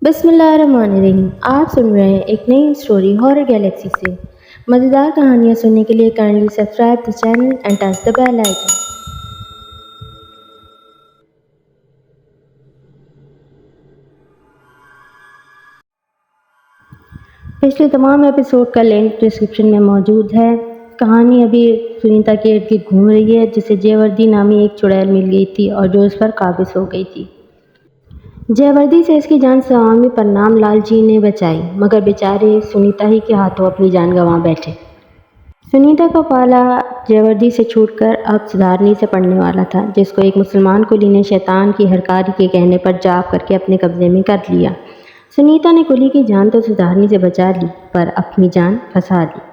बिस्मिल्लाहिर्रहमानिर्रहीम। आप सुन रहे हैं एक नई स्टोरी हॉरर गैलेक्सी से। मज़ेदार कहानियाँ सुनने के लिए kindly subscribe the channel and touch the bell icon. पिछले तमाम एपिसोड का लिंक डिस्क्रिप्शन में मौजूद है। कहानी अभी सुनीता के इर्द गिर्द घूम रही है, जिसे जयवर्दी नामी एक चुड़ैल मिल गई थी और जो उस पर काबिज हो गई थी। जयवर्दी से इसकी जान स्वामी परनाम लाल जी ने बचाई, मगर बेचारे सुनीता ही के हाथों अपनी जान गंवा बैठे। सुनीता का पाला जयवर्दी से छूटकर अब सुधारनी से पड़ने वाला था, जिसको एक मुसलमान कुली ने शैतान की हरकारी के कहने पर जाप करके अपने कब्जे में कर लिया। सुनीता ने कुली की जान तो सुधारनी से बचा ली, पर अपनी जान फंसा ली।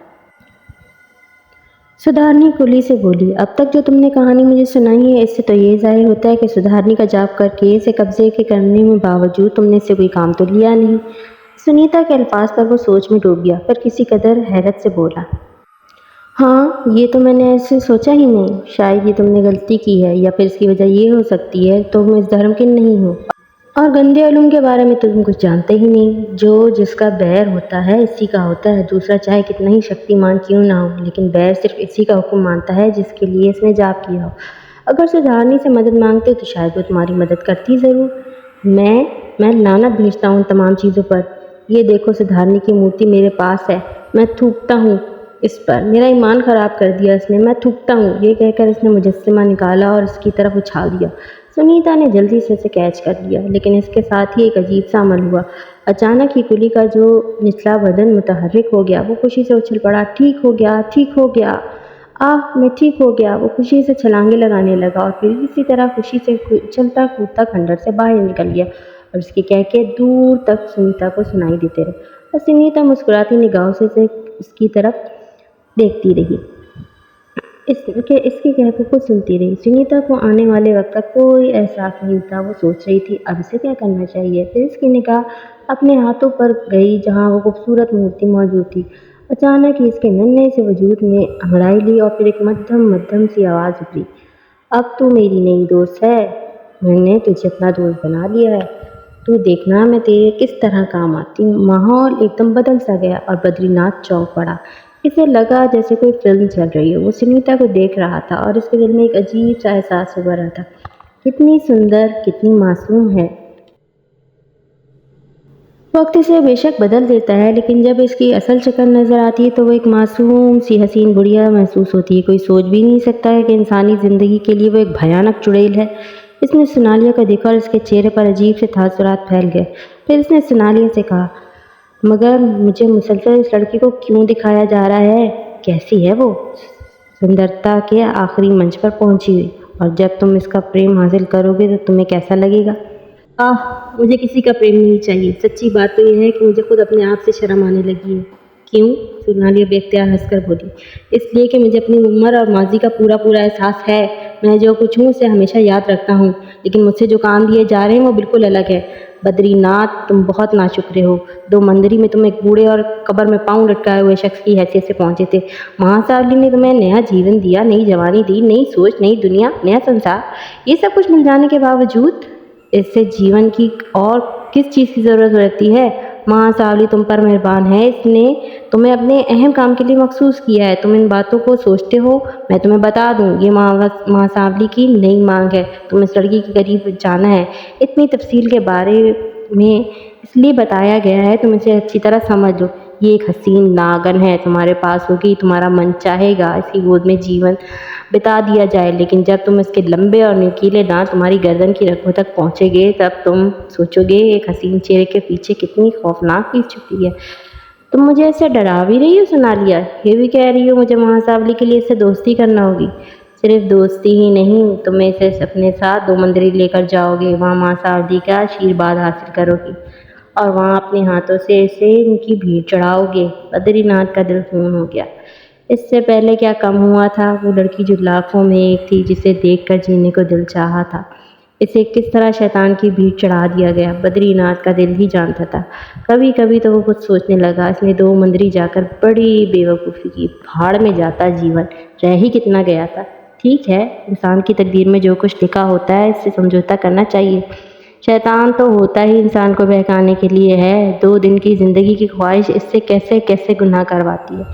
सुधारनी कुली से बोली, अब तक जो तुमने कहानी मुझे सुनाई है, इससे तो ये जाहिर होता है कि सुधारनी का जाप करके इसे कब्जे के करने में बावजूद तुमने इससे कोई काम तो लिया नहीं। सुनीता के अल्फाज पर वो सोच में डूब गया, पर किसी कदर हैरत से बोला, हाँ, ये तो मैंने ऐसे सोचा ही नहीं। शायद ये तुमने गलती की है, या फिर इसकी वजह ये हो सकती है तुम इस धर्म के नहीं हो और गंदे उलूम के बारे में तुम कुछ जानते ही नहीं। जो जिसका बैर होता है इसी का होता है। दूसरा चाहे कितना ही शक्तिमान क्यों ना हो, लेकिन बैर सिर्फ इसी का हुक्म मानता है जिसके लिए इसने जाप किया हो। अगर सुधारनी से मदद मांगते तो शायद वो तुम्हारी मदद करती ज़रूर। मैं लानत भेजता हूँ तमाम चीज़ों पर। ये देखो, सुधारनी की मूर्ति मेरे पास है, मैं थूकता हूँ इस पर। मेरा ईमान ख़राब कर दिया इसने, मैं थूकता हूँ। ये कहकर इसने मुजस्सिमा निकाला और इसकी तरफ उछाल दिया। सुनीता ने जल्दी से इसे कैच कर लिया, लेकिन इसके साथ ही एक अजीब सा अमल हुआ। अचानक ही कुली का जो निचला बदन मुतहर्रिक हो गया। वो खुशी से उछल पड़ा, ठीक हो गया, ठीक हो गया, मैं ठीक हो गया। वो खुशी से छलांगे लगाने लगा और फिर इसी तरह खुशी से उछलता कूदता खंडर से बाहर निकल गया और उसके कहके दूर तक सुनीता को सुनाई देते रहे। और सुनीता मुस्कुराती निगाहों से उसकी तरफ देखती रही, इसके कहने को सुनती रही। सुनीता को आने वाले वक्त का कोई एहसास नहीं था। वो सोच रही थी अब इसे क्या करना चाहिए। फिर इसकी निगाह अपने हाथों पर गई, जहाँ वो खूबसूरत मूर्ति मौजूद थी। अचानक ही इसके नन्हे से वजूद ने अंगड़ाई ली और फिर एक मध्यम मध्यम सी आवाज़ उभरी, अब तू मेरी नई दोस्त है, मैंने तुझे अपना दोस्त बना लिया है, तू देखना मैं तेरे किस तरह काम आती हूँ। माहौल एकदम बदल सा गया और बद्रीनाथ चौंक पड़ा। इसे लगा जैसे कोई फिल्म चल रही हो। वो सुनीता को देख रहा था और इसके दिल में एक अजीब सा एहसास उभर रहा था, कितनी सुंदर, कितनी मासूम है। वक्त इसे बेशक बदल देता है, लेकिन जब इसकी असल शक्ल नज़र आती है तो वो एक मासूम सी हसीन गुड़िया महसूस होती है। कोई सोच भी नहीं सकता है कि इंसानी ज़िंदगी के लिए वो एक भयानक चुड़ैल है। इसने सोनालिया को देखा और इसके चेहरे पर अजीब से तासुरात फैल गए। फिर इसने सोनालिया से कहा, मगर मुझे मुसलसल इस लड़की को क्यों दिखाया जा रहा है? कैसी है वो? सुंदरता के आखिरी मंच पर पहुंची हुई, और जब तुम इसका प्रेम हासिल करोगे तो तुम्हें कैसा लगेगा? मुझे किसी का प्रेम नहीं चाहिए। सच्ची बात तो यह है कि मुझे खुद अपने आप से शर्म आने लगी है। क्यों? सोनालिया बेख्तियार हंसकर बोली, इसलिए कि मुझे अपनी उम्र और माजी का पूरा पूरा एहसास है। मैं जो कुछ हूँ उसे हमेशा याद रखता हूँ, लेकिन मुझसे जो काम दिए जा रहे हैं वो बिल्कुल अलग है। बद्रीनाथ, तुम बहुत नाशुक्र हो। 2 मंदिरी में तुम एक बूढ़े और कब्र में पाँव लटकाए हुए शख्स की हैसियत से पहुंचे थे। महासावली ने तुम्हें नया जीवन दिया, नई जवानी दी, नई सोच, नई दुनिया, नया संसार। ये सब कुछ मिल जाने के बावजूद इससे जीवन की और किस चीज़ की ज़रूरत रहती है? माँ सावली तुम पर मेहरबान है, इसने तुम्हें अपने अहम काम के लिए मखसूस किया है। तुम इन बातों को सोचते हो। मैं तुम्हें बता दूं, ये माँ सावली की नई मांग है। तुम इस लड़की के करीब जाना है। इतनी तफसील के बारे में इसलिए बताया गया है, तुम इसे अच्छी तरह समझ लो। ये एक हसीन नागन है, तुम्हारे पास होगी, तुम्हारा मन चाहेगा इसकी गोद में जीवन बिता दिया जाए, लेकिन जब तुम इसके लंबे और नुकीले दांत तुम्हारी गर्दन की रगों तक पहुंचेंगे, तब तुम सोचोगे एक हसीन चेहरे के पीछे कितनी खौफनाक चीज़ छुपी है। तुम मुझे ऐसे डरा भी रही हो सोनालिया? ये भी कह रही हो मुझे महासावली के लिए इससे दोस्ती करना होगी? सिर्फ दोस्ती ही नहीं, तुम इसे अपने साथ 2 मंदिर लेकर जाओगे, वहाँ महासावली का आशीर्वाद हासिल करोगी और वहाँ अपने हाथों से इसे इनकी भीड़ चढ़ाओगे। बद्रीनाथ का दिल खून हो गया। इससे पहले क्या कम हुआ था? वो लड़की जो लाखों में एक थी, जिसे देखकर जीने को दिल चाहा था, इसे किस तरह शैतान की भीड़ चढ़ा दिया गया, बद्रीनाथ का दिल ही जानता था। कभी कभी तो वो खुद सोचने लगा, इसने 2 मंदिरी जाकर बड़ी बेवकूफ़ी की। भाड़ में जाता जीवन, रह ही कितना गया था। ठीक है, इंसान की तकदीर में जो कुछ लिखा होता है इससे समझौता करना चाहिए, शैतान तो होता ही इंसान को बहकाने के लिए है। 2 दिन की ज़िंदगी की ख्वाहिश इससे कैसे कैसे गुनाह करवाती है।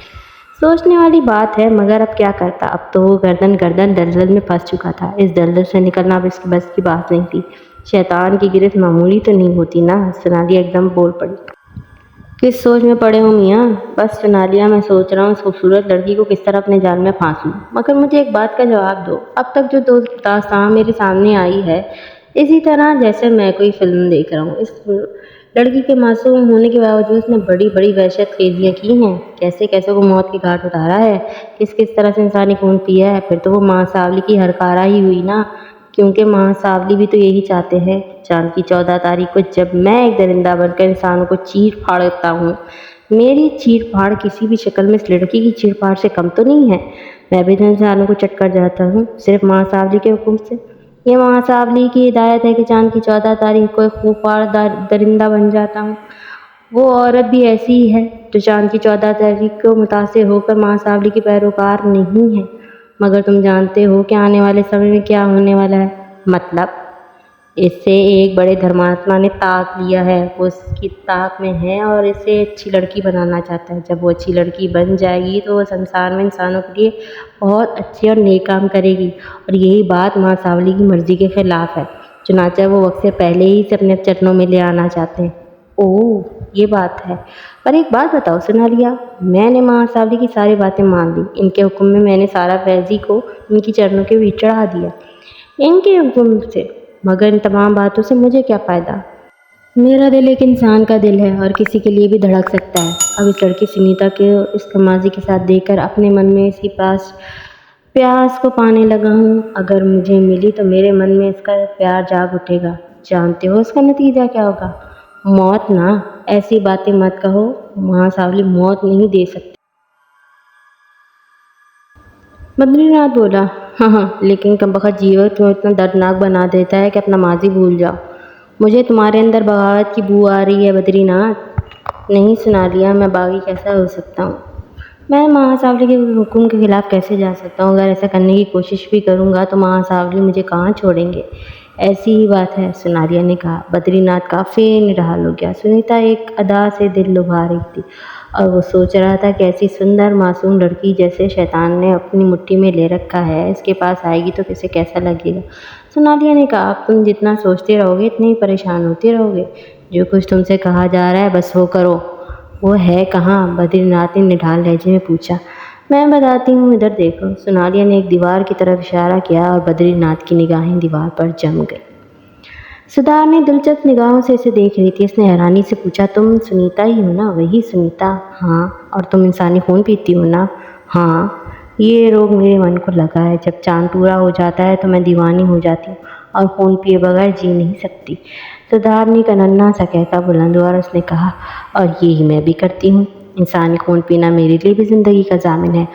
सोचने वाली बात है, मगर अब क्या करता। अब तो वो गर्दन गर्दन दलदल में फंस चुका था। इस दलदल से निकलना अब इसकी बस की बात नहीं थी। शैतान की गिरफ्त मामूली तो नहीं होती ना। सोनालिया एकदम बोल पड़ी। किस सोच में पड़े हो मियाँ? बस सोनालिया, मैं सोच रहा हूँ इस खूबसूरत लड़की को किस तरह अपने जाल में फांसूं। मगर मुझे एक बात का जवाब दो। अब तक जो दास्तान मेरे सामने आई है, इसी तरह जैसे मैं कोई फिल्म देख रहा हूँ। इस लड़की के मासूम होने के बावजूद उसने बड़ी बड़ी वहशतखेजियाँ की हैं। कैसे कैसे को मौत के घाट उतारा है, किस किस तरह से इंसानी खून पिया है। फिर तो वो माँ सावली की हरकारा ही हुई ना, क्योंकि माँ सावली भी तो यही चाहते हैं। चाँद की 14 तारीख को जब मैं एक दरिंदा बनकर इंसानों को चीर फाड़ता हूँ, मेरी चीर फाड़ किसी भी शक्ल में इस लड़की की चीर फाड़ से कम तो नहीं है। मैं भी तो इंसानों को चट कर जाता हूँ, सिर्फ माँ सावली के हुक्म से। ये माँ सावली की हिदायत है कि चाँद की 14 तारीख को एक खूंखार दरिंदा बन जाता हूँ। वो औरत भी ऐसी ही है जो चाँद की 14 तारीख को मुतासिर होकर माँ सावली की पैरोकार नहीं है। मगर तुम जानते हो कि आने वाले समय में क्या होने वाला है। मतलब इससे एक बड़े धर्मात्मा ने ताक लिया है, वो उसकी ताक में है और इसे अच्छी लड़की बनाना चाहता है। जब वो अच्छी लड़की बन जाएगी तो वो संसार में इंसानों के लिए बहुत अच्छे और नेक काम करेगी। और यही बात माँ सावली की मर्जी के खिलाफ है। चुनांचे वो वक्त से पहले ही इसे अपने चरणों में ले आना चाहते हैं। ओह, ये बात है। पर एक बात बताओ सोनालिया, मैंने माँ सावली की सारी बातें मान ली। इनके हुक्म में मैंने सारा फैजी को इनकी चरणों के बीच चढ़ा दिया, इनके हुक्म से। मगर इन तमाम बातों से मुझे क्या फ़ायदा। मेरा दिल एक इंसान का दिल है और किसी के लिए भी धड़क सकता है। अब इस लड़की सुनीता के इस तमाजी के साथ देखकर अपने मन में इसकी पास प्यास को पाने लगा हूँ। अगर मुझे मिली तो मेरे मन में इसका प्यार जाग उठेगा। जानते हो इसका नतीजा क्या होगा? मौत ना। ऐसी बातें मत कहो, माँ सावली मौत नहीं दे सकती। बद्रीनाथ बोला, हाँ हाँ, लेकिन कमबख्त जीवन तुम्हें इतना दर्दनाक बना देता है कि अपना माजी भूल जाओ। मुझे तुम्हारे अंदर बगावत की बू आ रही है बद्रीनाथ। नहीं सोनालिया, मैं बागी कैसा हो सकता हूँ? मैं माँ सावली के हुक्म के खिलाफ कैसे जा सकता हूँ? अगर ऐसा करने की कोशिश भी करूँगा तो माँ सावली मुझे कहाँ छोड़ेंगे। ऐसी ही बात है, सोनालिया ने कहा। बद्रीनाथ काफ़ी निढाल हो गया। सुनीता एक अदा से दिल लुभा रही थी और वो सोच रहा था कि ऐसी सुंदर मासूम लड़की जैसे शैतान ने अपनी मुट्ठी में ले रखा है, इसके पास आएगी तो किसे कैसा लगेगा। सोनालिया ने कहा, तुम जितना सोचते रहोगे इतने ही परेशान होते रहोगे। जो कुछ तुमसे कहा जा रहा है बस वो करो। वो है कहाँ? बद्रीनाथ ने निढाल लहजे में पूछा। मैं बताती हूँ, इधर देखो। सोनालिया ने एक दीवार की तरफ इशारा किया और बद्रीनाथ की निगाहें दीवार पर जम गई। सुधार ने दिलचस्प निगाहों से इसे देख रही थी। इसने हैरानी से पूछा, तुम सुनीता ही हो ना? वही सुनीता। हाँ। और तुम इंसानी खून पीती हो ना? हाँ। ये रोग मेरे मन को लगा है। जब चांद पूरा हो जाता है तो मैं दीवानी हो जाती हूँ और खून पिए बगैर जी नहीं सकती। सुधार ने का नन्हा सा कहका बुलंद हुआ और उसने कहा, और यही मैं भी करती हूँ। इंसानी खून पीना मेरे लिए भी ज़िंदगी का ज़ामिन है।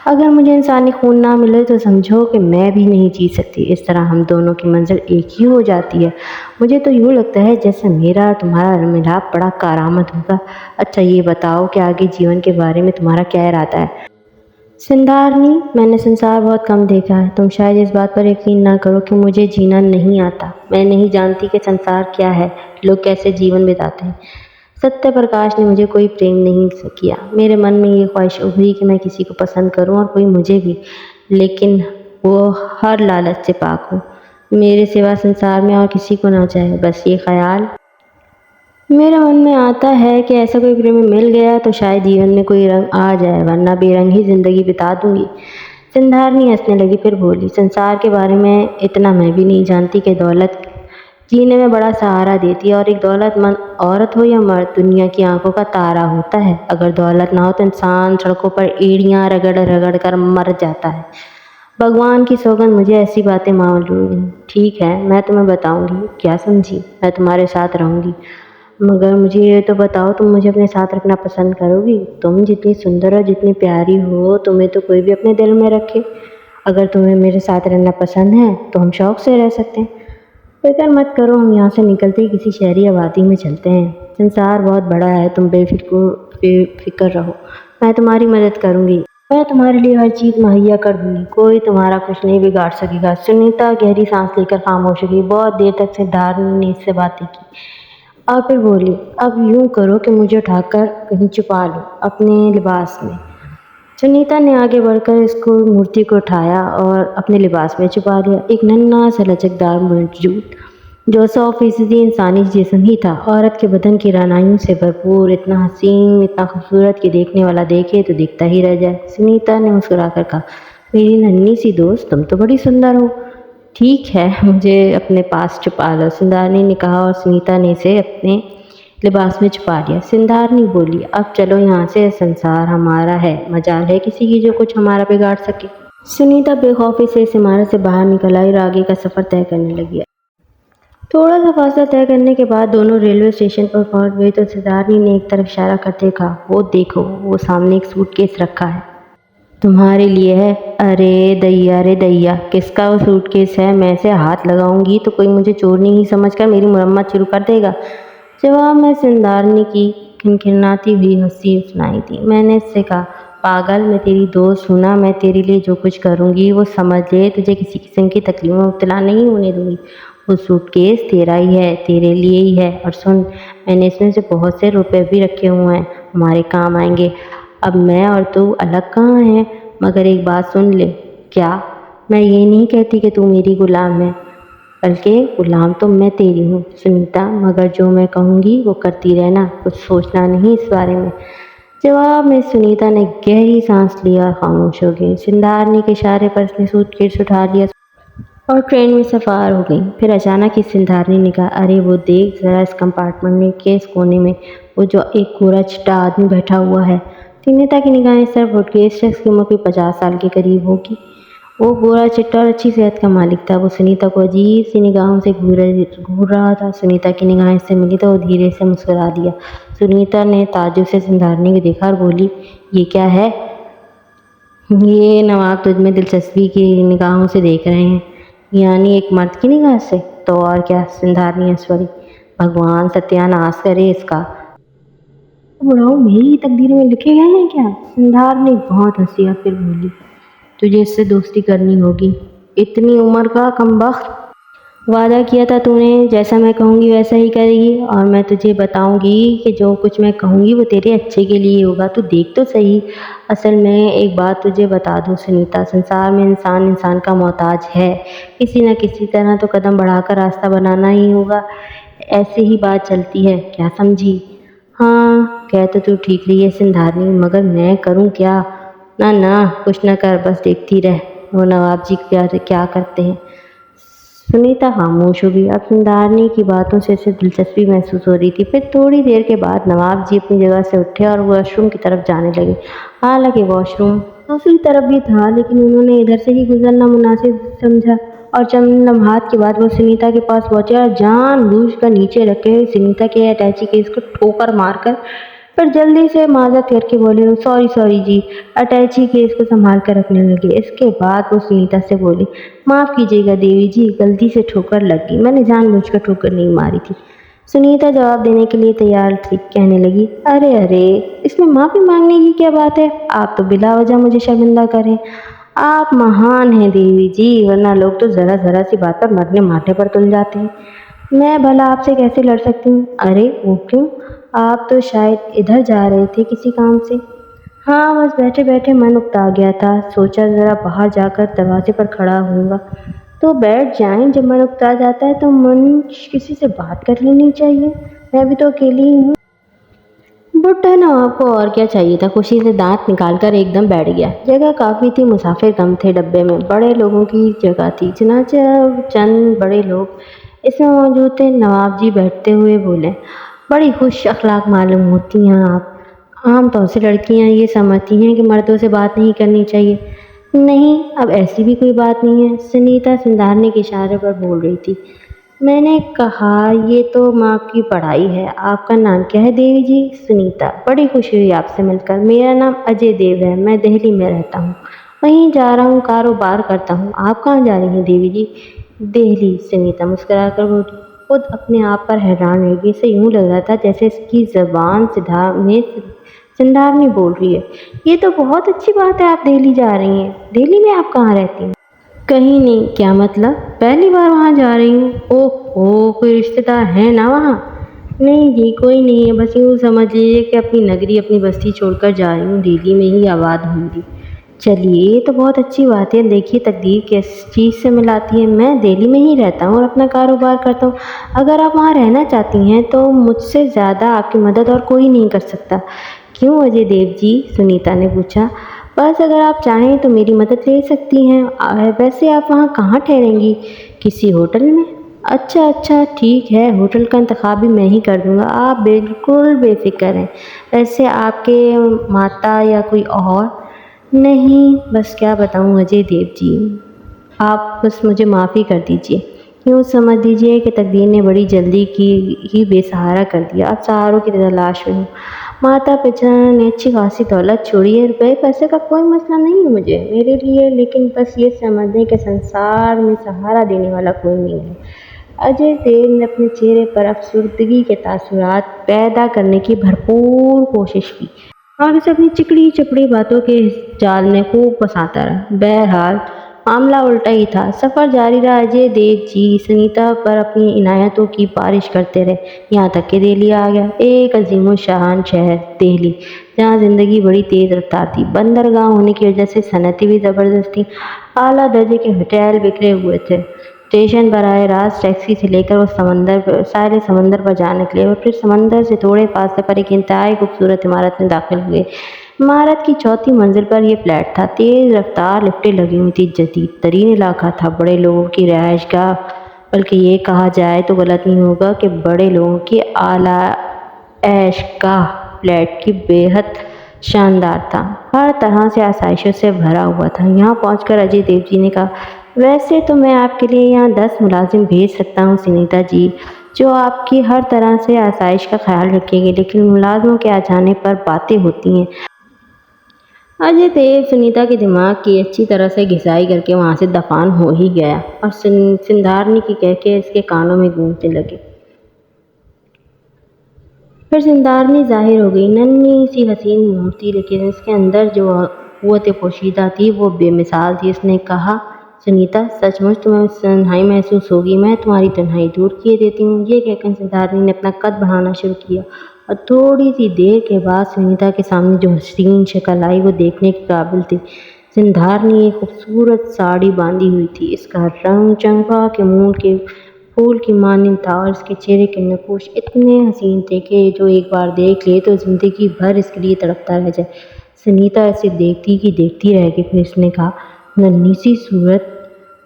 अगर मुझे इंसानी खून ना मिले तो समझो कि मैं भी नहीं जी सकती। इस तरह हम दोनों की मंजिल एक ही हो जाती है। मुझे तो यूँ लगता है जैसे मेरा और तुम्हारा मिलाप बड़ा करामत होगा। अच्छा ये बताओ कि आगे जीवन के बारे में तुम्हारा क्या इरादा है? सिंधारनी, मैंने संसार बहुत कम देखा है। तुम शायद इस बात पर यकीन ना करो कि मुझे जीना नहीं आता। मैं नहीं जानती कि संसार क्या है, लोग कैसे जीवन बिताते हैं। सत्य प्रकाश ने मुझे कोई प्रेम नहीं किया। मेरे मन में ये ख्वाहिश उभरी कि मैं किसी को पसंद करूं और कोई मुझे भी, लेकिन वो हर लालच से पाक हो। मेरे सिवा संसार में और किसी को ना चाहे। बस ये ख्याल मेरे मन में आता है कि ऐसा कोई प्रेमी मिल गया तो शायद जीवन में कोई रंग आ जाए, वरना बेरंग ही जिंदगी बिता दूंगी। सिंधारनी हंसने लगी, फिर बोली, संसार के बारे में इतना मैं भी नहीं जानती कि दौलत जीने में बड़ा सहारा देती है और एक दौलतमंद औरत हो या मर्द दुनिया की आंखों का तारा होता है। अगर दौलत ना हो तो इंसान सड़कों पर एड़ियां रगड़ रगड़ कर मर जाता है। भगवान की सौगंध, मुझे ऐसी बातें मालूम नहीं। ठीक है, मैं तुम्हें बताऊंगी। क्या समझी? मैं तुम्हारे साथ रहूंगी। मगर मुझे ये तो बताओ, तुम मुझे अपने साथ रखना पसंद करोगी? तुम जितनी सुंदर और जितनी प्यारी हो, तुम्हें तो कोई भी अपने दिल में रखे। अगर तुम्हें मेरे साथ रहना पसंद है तो हम शौक से रह सकते हैं। फिक्र मत करो, हम यहाँ से निकलते ही किसी शहरी आबादी में चलते हैं। संसार बहुत बड़ा है, तुम बेफिक्र रहो, मैं तुम्हारी मदद करूँगी। मैं तुम्हारे लिए हर चीज़ मुहैया कर दूंगी, कोई तुम्हारा कुछ नहीं बिगाड़ सकेगा। सुनीता गहरी सांस लेकर खामोश हो गई। बहुत देर तक सिद्धार्थ ने इससे बातें की और फिर बोली, अब यूं करो कि मुझे उठाकर कहीं छुपा लो अपने लिबास में। सुनीता ने आगे बढ़कर इसको मूर्ति को उठाया और अपने लिबास में छुपा लिया। एक नन्हा सा लचकदार मौजूद जो 100% इंसानी जिस्म ही था, औरत के बदन की रानाइयों से भरपूर, इतना हसीन, इतना खूबसूरत कि देखने वाला देखे तो दिखता ही रह जाए। सुनीता ने मुस्कुराकर कहा, मेरी नन्ही सी दोस्त, तुम तो बड़ी सुंदर हो। ठीक है, मुझे अपने पास छुपा लो, सिंधारनी ने कहा और सुनीता ने इसे अपने लिबास में छुपा लिया। सिंधारनी बोली, अब चलो यहाँ से, संसार हमारा है, मजाल है किसी की जो कुछ हमारा बिगाड़ सके। सुनीता बेखौफी से इस इमारत से बाहर निकल आई और आगे का सफर तय करने लगी। थोड़ा सा फासला तय करने के बाद दोनों रेलवे स्टेशन पर पहुंच गए तो सिद्धार्थनी ने एक तरफ इशारा करते कहा, वो देखो, वो सामने एक सूटकेस रखा है, तुम्हारे लिए है। अरे दैया रे दैया, किसका वो सूटकेस है? मैं इसे हाथ लगाऊंगी तो कोई मुझे चोर नहीं समझकर मेरी मरम्मत शुरू कर देगा। जवाब में सिंधारनी की खिनखिनाती हुई हंसी सुनाई दी। मैंने इससे कहा, पागल, मैं तेरी दोस्त हूँ ना, मैं तेरे लिए जो कुछ करूँगी वो समझ ले, तुझे किसी किस्म की तकलीफ में मुब्तला नहीं होने दूँगी। वो सूटकेस तेरा ही है, तेरे लिए ही है। और सुन, मैंने इसमें से बहुत से रुपए भी रखे हुए हैं, हमारे काम आएंगे। अब मैं और तू अलग कहाँ हैं, मगर एक बात सुन ले। क्या? मैं ये नहीं कहती कि तू मेरी गुलाम है, बल्कि गुलाम तो मैं तेरी हूँ सुनीता, मगर जो मैं कहूँगी वो करती रहना, कुछ सोचना नहीं इस बारे में। जवाब में सुनीता ने गहरी सांस लिया और खामोश हो गई। सिंधारनी के इशारे पर उसने सूटकेस उठा लिया और ट्रेन में सवार हो गई। फिर अचानक ही सिंधारनी ने कहा, अरे वो देख जरा, इस कंपार्टमेंट में के इस कोने में वो जो एक गोरा चिट्टा आदमी बैठा हुआ है। सुनीता की निगाहें इस तरफ उठ गई। इस शख्स की उम्र कोई 50 साल के करीब होगी। वो गोरा चिट्टा और अच्छी सेहत का मालिक था। वो सुनीता को अजीब सी निगाहों से घूर रहा था। सुनीता की निगाहें इससे मिली तो वो धीरे से मुस्कुरा दिया। सुनीता ने ताज्जुब से सिंधारनी को देखा और बोली, ये क्या है? ये नवाब तुझ में दिलचस्पी की निगाहों से देख रहे हैं। यानी एक मर्द की निगाह से? तो और क्या, सिंधारनी हंस पड़ी। भगवान सत्यानाश करे इसका। बुढ़ाऊ, मेरी तकदीर में लिखे गए हैं क्या? सिंधारनी बहुत हंसी और फिर बोली, तुझे इससे दोस्ती करनी होगी, इतनी उम्र का कमबख्त। वादा किया था तूने, जैसा मैं कहूँगी वैसा ही करेगी, और मैं तुझे बताऊँगी कि जो कुछ मैं कहूँगी वो तेरे अच्छे के लिए होगा। तू देख तो सही। असल में एक बात तुझे बता दूँ सुनीता, संसार में इंसान इंसान का मोहताज है। किसी न किसी तरह तो कदम बढ़ाकर रास्ता बनाना ही होगा। ऐसे ही बात चलती है, क्या समझी? हाँ, कह तो तू ठीक रही है सिंधारनी, मगर मैं करूँ क्या? ना ना, कुछ न कर, बस देखती रह, वो नवाब जी क्या करते हैं। सुनीता खामोश हो गई। अब सिंधारनी की बातों से उसे दिलचस्पी महसूस हो रही थी। फिर थोड़ी देर के बाद नवाब जी अपनी जगह से उठे और वॉशरूम की तरफ जाने लगे। हालांकि वॉशरूम दूसरी तरफ भी था, लेकिन उन्होंने इधर से ही गुजरना मुनासिब समझा और चंद लम्हात के बाद वो सुनीता के पास पहुंचे और जानबूझकर नीचे रखे हुए सुनीता के अटैची केस को ठोकर मारकर फिर जल्दी से माजरत करके बोले, सॉरी सॉरी जी। अटैची केस को संभाल कर रखने लगे। इसके बाद वो सुनीता से बोली, माफ़ कीजिएगा देवी जी, गलती से ठोकर लग गई, मैंने जानबूझकर ठोकर नहीं मारी थी। सुनीता जवाब देने के लिए तैयार थी। कहने लगी, अरे अरे, इसमें माफ़ी मांगने की क्या बात है? आप तो बिला वजह मुझे शर्मिंदा करें। आप महान हैं देवी जी, वरना लोग तो ज़रा ज़रा सी बात पर मरने मारने पर तुल जाते हैं। मैं भला आपसे कैसे लड़ सकती हूँ? अरे वो क्यों, आप तो शायद इधर जा रहे थे किसी काम से। हाँ, बस बैठे बैठे मन उकता गया था, सोचा ज़रा बाहर जाकर दरवाजे पर खड़ा होऊंगा। तो बैठ जाएं, जब मन उकता जाता है तो मन किसी से बात कर लेनी चाहिए, मैं भी तो अकेली ही हूँ। बुढ़ा नवाब को और क्या चाहिए था, खुशी से दांत निकालकर एकदम बैठ गया। जगह काफ़ी थी, मुसाफिर कम थे डब्बे में, बड़े लोगों की जगह थी। चनाचे चंद बड़े लोग इसमें मौजूद थे। नवाब जी बैठते हुए बोले, बड़ी खुश अखलाक मालूम होती हैं आप। आम तौर से लड़कियां ये समझती हैं कि मर्दों से बात नहीं करनी चाहिए। नहीं, अब ऐसी भी कोई बात नहीं है। सुनीता सिंधारनी के इशारे पर बोल रही थी। मैंने कहा, ये तो माँ की पढ़ाई है। आपका नाम क्या है देवी जी? सुनीता, बड़ी खुशी हुई आपसे मिलकर। मेरा नाम अजय देव है, मैं दिल्ली में रहता हूँ, वहीं जा रहा हूँ, कारोबार करता हूँ। आप कहाँ जा रही हैं देवी जी? दिल्ली, सुनीता मुस्कुराकर बोली। खुद अपने आप पर हैरान रह गई। इसे यूँ लग रहा था जैसे इसकी ज़बान सिंधारनी बोल रही है। ये तो बहुत अच्छी बात है, आप दिल्ली जा रही हैं। दिल्ली में आप कहाँ रहती हैं? कहीं नहीं। क्या मतलब? पहली बार वहाँ जा रही हूँ। ओह, कोई रिश्तेदार है ना वहाँ? नहीं जी, कोई नहीं है, बस यूँ समझ लीजिए कि अपनी नगरी, अपनी बस्ती छोड़कर जा रही हूँ, दिल्ली में ही आबाद होंगी। चलिए, ये तो बहुत अच्छी बात है। देखिए तकदीर किस चीज़ से मिलाती है। मैं दिल्ली में ही रहता हूँ और अपना कारोबार करता हूँ। अगर आप वहाँ रहना चाहती हैं तो मुझसे ज़्यादा आपकी मदद और कोई नहीं कर सकता। क्यों अजय देव जी? सुनीता ने पूछा। बस अगर आप चाहें तो मेरी मदद ले सकती हैं। वैसे आप वहाँ कहाँ ठहरेंगी? किसी होटल में? अच्छा, ठीक है, होटल का इंतखाब भी मैं ही कर दूँगा, आप बिल्कुल बेफ़िक्र हैं। वैसे आपके माता या कोई और? नहीं, बस क्या बताऊँ अजय देव जी, आप बस मुझे माफ़ी कर दीजिए। यूँ समझ लीजिए कि तकदीर ने बड़ी जल्दी की ही बेसहारा कर दिया। अब सहारों की तलाश में हूँ। माता पिता ने अच्छी खासी दौलत छोड़ी है, रुपए पैसे का कोई मसला नहीं है मुझे मेरे लिए, लेकिन बस ये समझ लें कि संसार में सहारा देने वाला कोई नहीं है। अजय देव ने अपने चेहरे पर अफसुर्दगी के तासुरात पैदा करने की भरपूर कोशिश की और उसे अपनी चिकड़ी चपड़ी बातों के जाल में खूब फंसाता रहा। बहरहाल मामला उल्टा ही था। सफ़र जारी रहा। अजय देव जी सुनीता पर अपनी इनायतों की बारिश करते रहे, यहाँ तक कि दिल्ली आ गया। एक अजीम शान शहर दिल्ली, जहाँ ज़िंदगी बड़ी तेज़ रफ्तार थी। बंदरगाह होने की वजह से सनतें भी ज़बरदस्त थीं। आला दर्जे के होटल बिखरे हुए थे। स्टेशन बराह रास्त टैक्सी से लेकर वो सारे समंदर पर जा निकले और फिर समंदर से थोड़े फासले पर एक इंतहाई खूबसूरत इमारत में दाखिल हुए। इमारत की चौथी मंजिल पर यह फ्लैट था। तेज़ रफ्तार लिफ्टें लगी हुई थी। जदीद तरीन इलाका था, बड़े लोगों की रिहाइशगाह, बल्कि ये कहा जाए तो गलत नहीं होगा कि बड़े लोगों की आला ऐशगाह। फ्लैट की बेहद शानदार था, हर तरह से आसाइशों से भरा हुआ था। यहाँ पहुंचकर अजय देव जी ने कहा, वैसे तो मैं आपके लिए यहाँ 10 मुलाजिम भेज सकता हूँ सुनीता जी, जो आपकी हर तरह से आसाइश का ख्याल रखेंगे, लेकिन मुलाजमों के आ जाने पर बातें होती हैं। अजय देव सुनीता के दिमाग की अच्छी तरह से घिसाई करके वहाँ से दफान हो ही गया और सिंधारनी की कह के इसके कानों में गूंजने लगे। फिर सिंधारनी जाहिर हो गई, नन्ही सी हसीन मूर्ति, लेकिन इसके अंदर जो क़ुव्वत पोशीदा थी वो बेमिसाल थी। इसने कहा, सुनीता, सचमुच तुम्हें तन्हाई महसूस होगी, मैं तुम्हारी तन्हाई दूर किए देती हूँ। ये कहकर सिंधारनी ने अपना कद बढ़ाना शुरू किया और थोड़ी सी देर के बाद सुनीता के सामने जो हसीन शक्ल आई वो देखने के काबिल थी। सिंधारनी एक खूबसूरत साड़ी बांधी हुई थी। इसका रंग चंपा के फूल की मानिंद था और इसके चेहरे के नक्श इतने हसीन थे कि जो एक बार देख ले तो ज़िंदगी भर इसके लिए तड़पता रह जाए। सुनीता इसे देखती रह गई। फिर इसने कहा, नन्ही सी सूरत,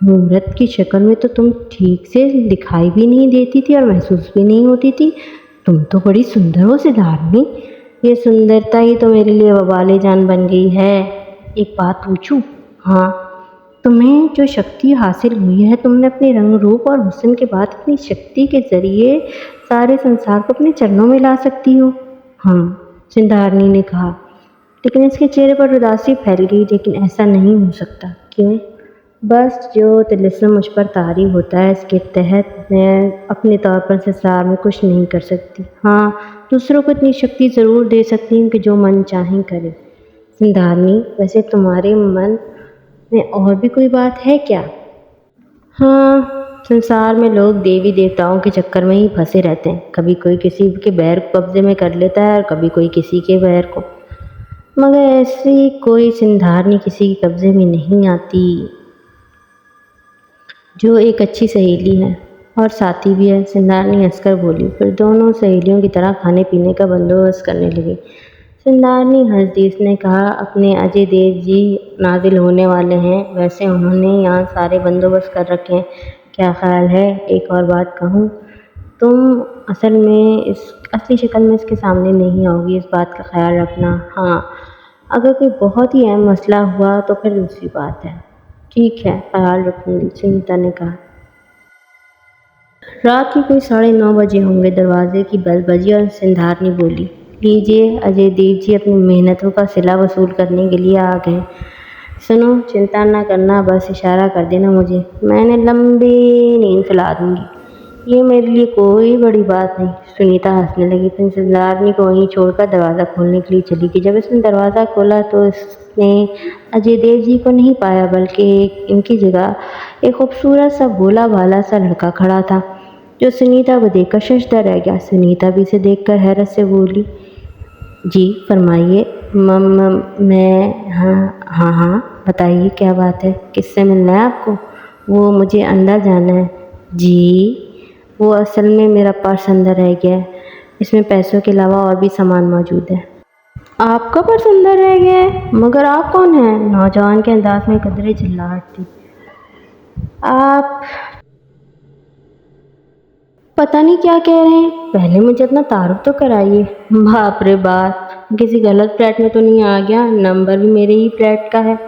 मूरत की शक्ल में तो तुम ठीक से दिखाई भी नहीं देती थी और महसूस भी नहीं होती थी। तुम तो बड़ी सुंदर हो सिंधारनी। ये सुंदरता ही तो मेरे लिए वबाले जान बन गई है। एक बात पूछूं? हाँ। तुम्हें जो शक्ति हासिल हुई है, तुमने अपने रंग रूप और हुस्न के बाद अपनी शक्ति के ज़रिए सारे संसार को अपने चरणों में ला सकती हो। हाँ, सिंधारनी ने कहा, लेकिन इसके चेहरे पर उदासी फैल गई। लेकिन ऐसा नहीं हो सकता। क्यों? बस जो तिलिस्म मुझ पर तारी होता है, इसके तहत मैं अपने तौर पर संसार में कुछ नहीं कर सकती। हाँ, दूसरों को इतनी शक्ति ज़रूर दे सकती हूँ कि जो मन चाहें करें। सिंधारनी, वैसे तुम्हारे मन में और भी कोई बात है क्या? हाँ, संसार में लोग देवी देवताओं के चक्कर में ही फंसे रहते हैं। कभी कोई किसी के बैर को कब्जे में कर लेता है और कभी कोई किसी के बैर को, मगर ऐसी कोई सिंधारनी किसी के कब्जे में नहीं आती जो एक अच्छी सहेली है और साथी भी है। सिंधारनी हंसकर बोली। फिर दोनों सहेलियों की तरह खाने पीने का बंदोबस्त करने लगी। सिंधारनी हंस दी। उसने कहा, अपने अजय देव जी नाजिल होने वाले हैं, वैसे उन्होंने यहाँ सारे बंदोबस्त कर रखे हैं। क्या ख्याल है? एक और बात कहूँ, तुम असल में इस असली शक्ल में इसके सामने नहीं आओगी, इस बात का ख्याल रखना। हाँ, अगर कोई बहुत ही अहम मसला हुआ तो फिर दूसरी बात है। ठीक है, ख्याल रखूँगी, सुनीता ने कहा। रात के कोई 9:30 बजे होंगे। दरवाजे की बेल बजी और सिंधारनी बोली, लीजिए, अजय देव जी अपनी मेहनतों का सिला वसूल करने के लिए आ गए। सुनो, चिंता ना करना, बस इशारा कर देना मुझे, मैंने लंबी नींद सुला दूंगी। ये मेरे लिए कोई बड़ी बात नहीं। सुनीता हंसने लगी। फिर सिद्धार्थनी को वहीं छोड़कर दरवाज़ा खोलने के लिए चली गई। जब इसने दरवाज़ा खोला तो इसने अजय देव जी को नहीं पाया, बल्कि इनकी जगह एक खूबसूरत सा भोला भाला सा लड़का खड़ा था, जो सुनीता को देखकर शशदा रह गया। सुनीता भी इसे देखकर हैरत से बोली, जी फरमाइए। मैं हाँ बताइए क्या बात है, किससे मिलना है आपको? वो मुझे अंदर जाना है। जी वो असल में मेरा पर्स अंदर रह गया है, इसमें पैसों के अलावा और भी सामान मौजूद है। आपका पर्स अंदर रह गया है? मगर आप कौन हैं? नौजवान के अंदाज में कदरे चिल्लाहट थी। आप पता नहीं क्या कह रहे हैं, पहले मुझे अपना तारुफ तो कराइए। बाप रे बाप, किसी गलत फ्लैट में तो नहीं आ गया? नंबर भी मेरे ही फ्लैट का है।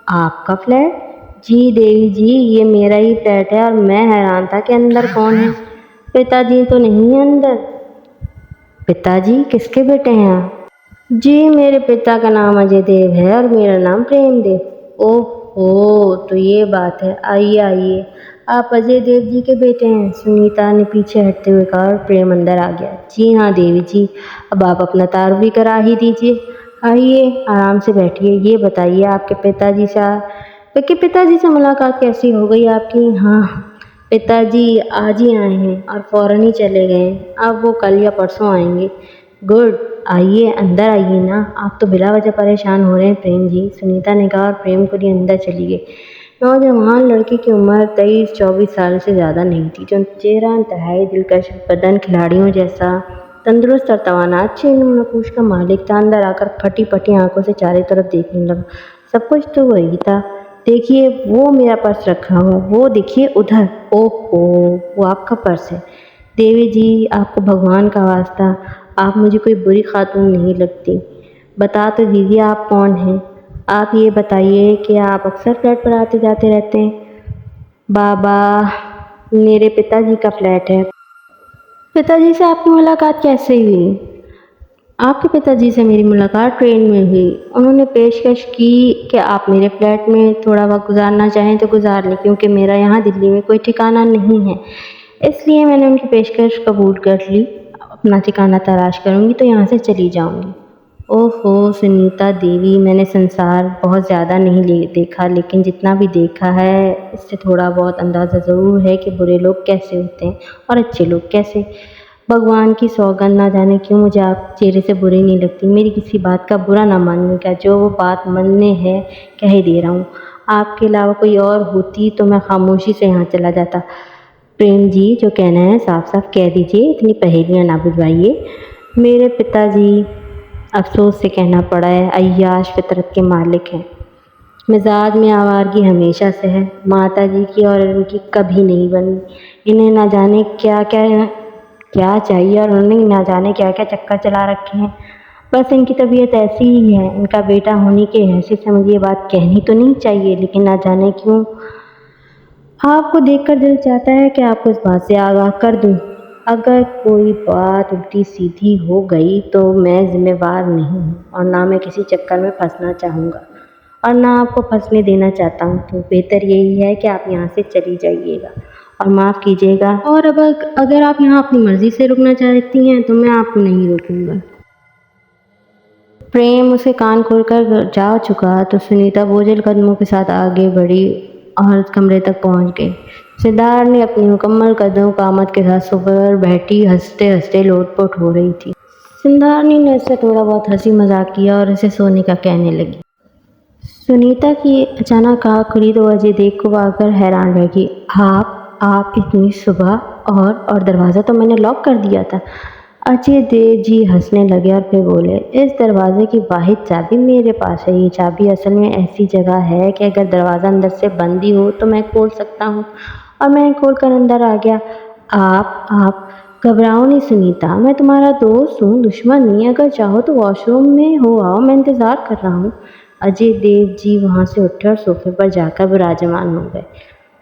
आपका फ्लैट? जी देवी जी, ये मेरा ही फ्लैट है। और मैं हैरान था कि अंदर कौन है। पिताजी तो नहीं है अंदर। पिताजी? किसके बेटे हैं आप? जी मेरे पिता का नाम अजय देव है और मेरा नाम प्रेम देव। ओह तो ये बात है। आइए आइए, आप अजय देव जी के बेटे हैं? सुनीता ने पीछे हटते हुए कहा और प्रेम अंदर आ गया। जी हाँ देवी जी, अब आप अपना तारुफ भी करा ही दीजिए। आइए आराम से बैठिए। ये बताइए आपके पिताजी से मुलाकात कैसी हो गई आपकी? हाँ पिताजी आज ही आए हैं और फ़ौरन ही चले गए। अब वो कल या परसों आएंगे। गुड, आइए अंदर आइए ना, आप तो बिला वजह परेशान हो रहे हैं प्रेम जी, सुनीता ने कहा और प्रेम को लिए अंदर चली गई। नौजवान लड़के की उम्र 23-24 साल से ज़्यादा नहीं थी, जो चेहरा इंतहाई दिलकश, बदन खिलाड़ियों जैसा तंदुरुस्त और तवाना, अच्छे नपूंछ का मालिक था। अंदर आकर फटी फटी आंखों से चारों तरफ देखने लगा। सब कुछ तो वही था। देखिए वो मेरा पर्स रखा हुआ, वो देखिए उधर। ओहो वो आपका पर्स है। देवी जी आपको भगवान का वास्ता, आप मुझे कोई बुरी खातून नहीं लगती। बता तो दीजिए आप कौन हैं? आप ये बताइए कि आप अक्सर फ्लैट पर आते जाते रहते हैं? बाबा मेरे पिताजी का फ्लैट है। पिताजी से आपकी मुलाकात कैसे हुई? आपके पिताजी से मेरी मुलाकात ट्रेन में हुई। उन्होंने पेशकश की कि आप मेरे फ्लैट में थोड़ा वक्त गुजारना चाहें तो गुजार लें, क्योंकि मेरा यहाँ दिल्ली में कोई ठिकाना नहीं है। इसलिए मैंने उनकी पेशकश कबूल कर ली। अपना ठिकाना तलाश करूँगी तो यहाँ से चली जाऊँगी। ओहो सुनीता देवी, मैंने संसार बहुत ज़्यादा नहीं देखा, लेकिन जितना भी देखा है इससे थोड़ा बहुत अंदाज़ा ज़रूर है कि बुरे लोग कैसे होते हैं और अच्छे लोग कैसे। भगवान की सौगंध, ना जाने क्यों मुझे आप चेहरे से बुरी नहीं लगती। मेरी किसी बात का बुरा ना मानिएगा, जो वो बात मन में है कह ही दे रहा हूँ। आपके अलावा कोई और होती तो मैं खामोशी से यहाँ चला जाता। प्रेम जी जो कहना है साफ साफ कह दीजिए, इतनी पहेलियाँ ना बुझवाइए। मेरे पिताजी, अफसोस से कहना पड़ा है, अय्याश फितरत के मालिक हैं। मिजाज में आवारगी हमेशा से है। माता जी की और इनकी कभी नहीं बनी। इन्हें ना जाने क्या चाहिए और उन्हें ना जाने क्या क्या चक्कर चला रखे हैं। बस इनकी तबीयत ऐसी ही है। इनका बेटा होने की हैसियत से मुझे ये बात कहनी तो नहीं चाहिए, लेकिन ना जाने क्यों आपको देखकर दिल चाहता है कि आपको इस बात से आगाह कर दूं। अगर कोई बात उल्टी सीधी हो गई तो मैं जिम्मेवार नहीं हूँ और ना मैं किसी चक्कर में फंसना चाहूँगा और ना आपको फंसने देना चाहता हूँ। तो बेहतर यही है कि आप यहाँ से चली जाइएगा और माफ़ कीजिएगा। और अब अगर आप यहाँ अपनी मर्ज़ी से रुकना चाहती हैं तो मैं आपको नहीं रोकूँगा। प्रेम उसे कान खोलकर जा चुका तो सुनीता बोझल कदमों के साथ आगे बढ़ी और कमरे तक पहुंच गई। सिद्धार्थ ने अपनी मुकम्मल कदमों का आमद के साथ सोफे पर बैठी हंसते हंसते लोटपोट हो रही थी। सिद्धार्थनी ने उससे थोड़ा बहुत हंसी मजाक किया और उसे सोने का कहने लगी। सुनीता की अचानक आँख खुली तो अजय देव को आकर हैरान रह गई। आप इतनी सुबह? और दरवाज़ा तो मैंने लॉक कर दिया था। अजय देव जी हंसने लगे और फिर बोले, इस दरवाजे की वाहिद चाबी मेरे पास है। ये चाबी असल में ऐसी जगह है कि अगर दरवाज़ा अंदर से बंद ही हो तो मैं खोल सकता हूँ, और मैं खोल कर अंदर आ गया। आप घबराओ नहीं सुनीता, मैं तुम्हारा दोस्त हूँ, दुश्मन नहीं। अगर चाहो तो वॉशरूम में हो आओ, मैं इंतज़ार कर रहा हूँ। अजय देव जी वहाँ से उठे और सोफे पर जाकर विराजमान हो गए।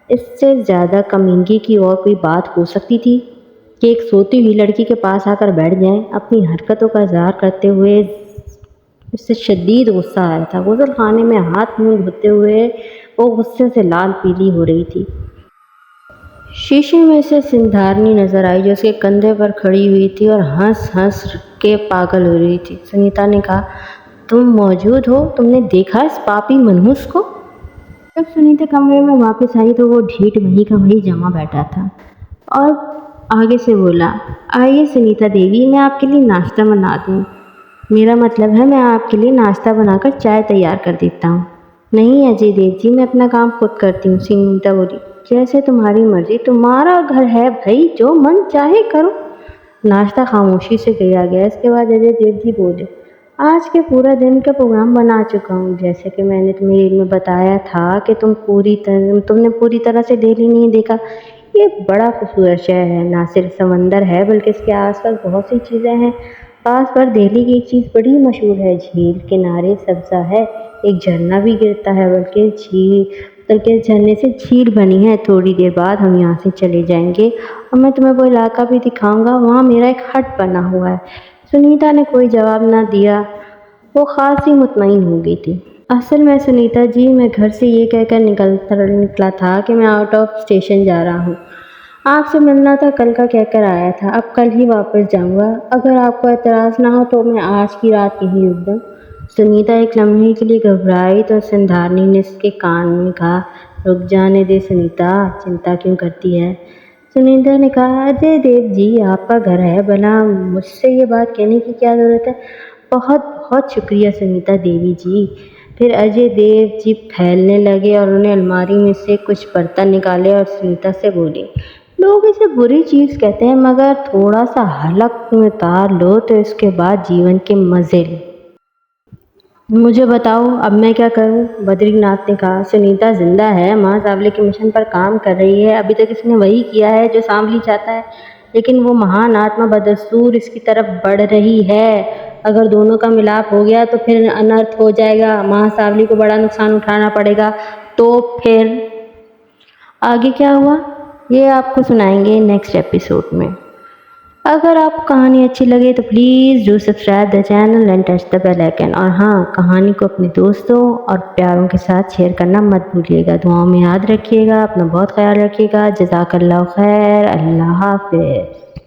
इससे ज़्यादा कमीनगी की और कोई बात हो सकती थी कि एक सोती हुई लड़की के पास आकर बैठ जाएं। अपनी हरकतों का इजहार करते हुए उससे शदीद गुस्सा आया था। गुसल खाने में हाथ मुंह धोते हुए वो गुस्से से लाल पीली हो रही थी। शीशे में से सिंधारनी नजर आई जो उसके कंधे पर खड़ी हुई थी और हंस हंस के पागल हो रही थी। सुनीता ने कहा, तुम मौजूद हो? तुमने देखा इस पापी मनहूस को? जब सुनीता कमरे में वापस आई तो वो ढीठ वहीं का वहीं जमा बैठा था और आगे से बोला, आइए सुनीता देवी, मैं आपके लिए नाश्ता बना दूँ। मेरा मतलब है मैं आपके लिए नाश्ता बनाकर चाय तैयार कर देता हूँ। नहीं अजय देव जी, मैं अपना काम खुद करती हूँ, सुनीता बोली। जैसे तुम्हारी मर्जी, तुम्हारा घर है भाई, जो मन चाहे करो। नाश्ता खामोशी से किया गया। इसके बाद अजय देव जी बोले, आज के पूरा दिन का प्रोग्राम बना चुका हूँ। जैसे कि मैंने तुम्हें में बताया था कि तुमने पूरी तरह से दिल्ली नहीं देखा। ये बड़ा खूबसूरत शहर है, ना सिर्फ समंदर है बल्कि इसके आसपास बहुत सी चीज़ें हैं। पास पर दिल्ली की एक चीज़ बड़ी मशहूर है, झील किनारे सब्जा है, एक झरना भी गिरता है, बल्कि झरने से झील बनी है। थोड़ी देर बाद हम यहाँ से चले जाएंगे और मैं तुम्हें वो इलाका भी दिखाऊंगा, वहाँ मेरा एक हट बना हुआ है। सुनीता ने कोई जवाब ना दिया, वो खासी मुतमईन हो गई थी। असल में सुनीता जी, मैं घर से ये कहकर निकला था कि मैं आउट ऑफ स्टेशन जा रहा हूँ। आपसे मिलना था, कल का कहकर आया था, अब कल ही वापस जाऊँगा। अगर आपको एतराज़ ना हो तो मैं आज की रात यहीं रुक दूँ। सुनीता एक लम्हे के लिए घबराई तो सिंधारनी ने उसके कान में कहा, रुक जाने दे सुनीता, चिंता क्यों करती है? सुनीता ने कहा, अजय देव जी आपका घर है, भला मुझसे ये बात कहने की क्या ज़रूरत है? बहुत बहुत शुक्रिया सुनीता देवी जी। फिर अजय देव जी फैलने लगे और उन्हें अलमारी में से कुछ बर्तन निकाले और सुनीता से बोले, लोग इसे बुरी चीज़ कहते हैं, मगर थोड़ा सा हलक में उतार लो तो इसके बाद जीवन के मज़े लो। मुझे बताओ अब मैं क्या करूं? बद्रीनाथ ने कहा, सुनीता जिंदा है, माँ सांवली के मिशन पर काम कर रही है। अभी तक इसने वही किया है जो सांवली चाहता है, लेकिन वो महान आत्मा बदस्तूर इसकी तरफ बढ़ रही है। अगर दोनों का मिलाप हो गया तो फिर अनर्थ हो जाएगा, माँ सांवली को बड़ा नुकसान उठाना पड़ेगा। तो फिर आगे क्या हुआ ये आपको सुनाएंगे नेक्स्ट एपिसोड में। अगर आपको कहानी अच्छी लगे तो please do subscribe the channel and touch the bell icon. और हाँ, कहानी को अपने दोस्तों और प्यारों के साथ शेयर करना मत भूलिएगा। दुआओं में याद रखिएगा, अपना बहुत ख्याल रखिएगा। जज़ाकल्लाह खैर, अल्लाह हाफ़िज़।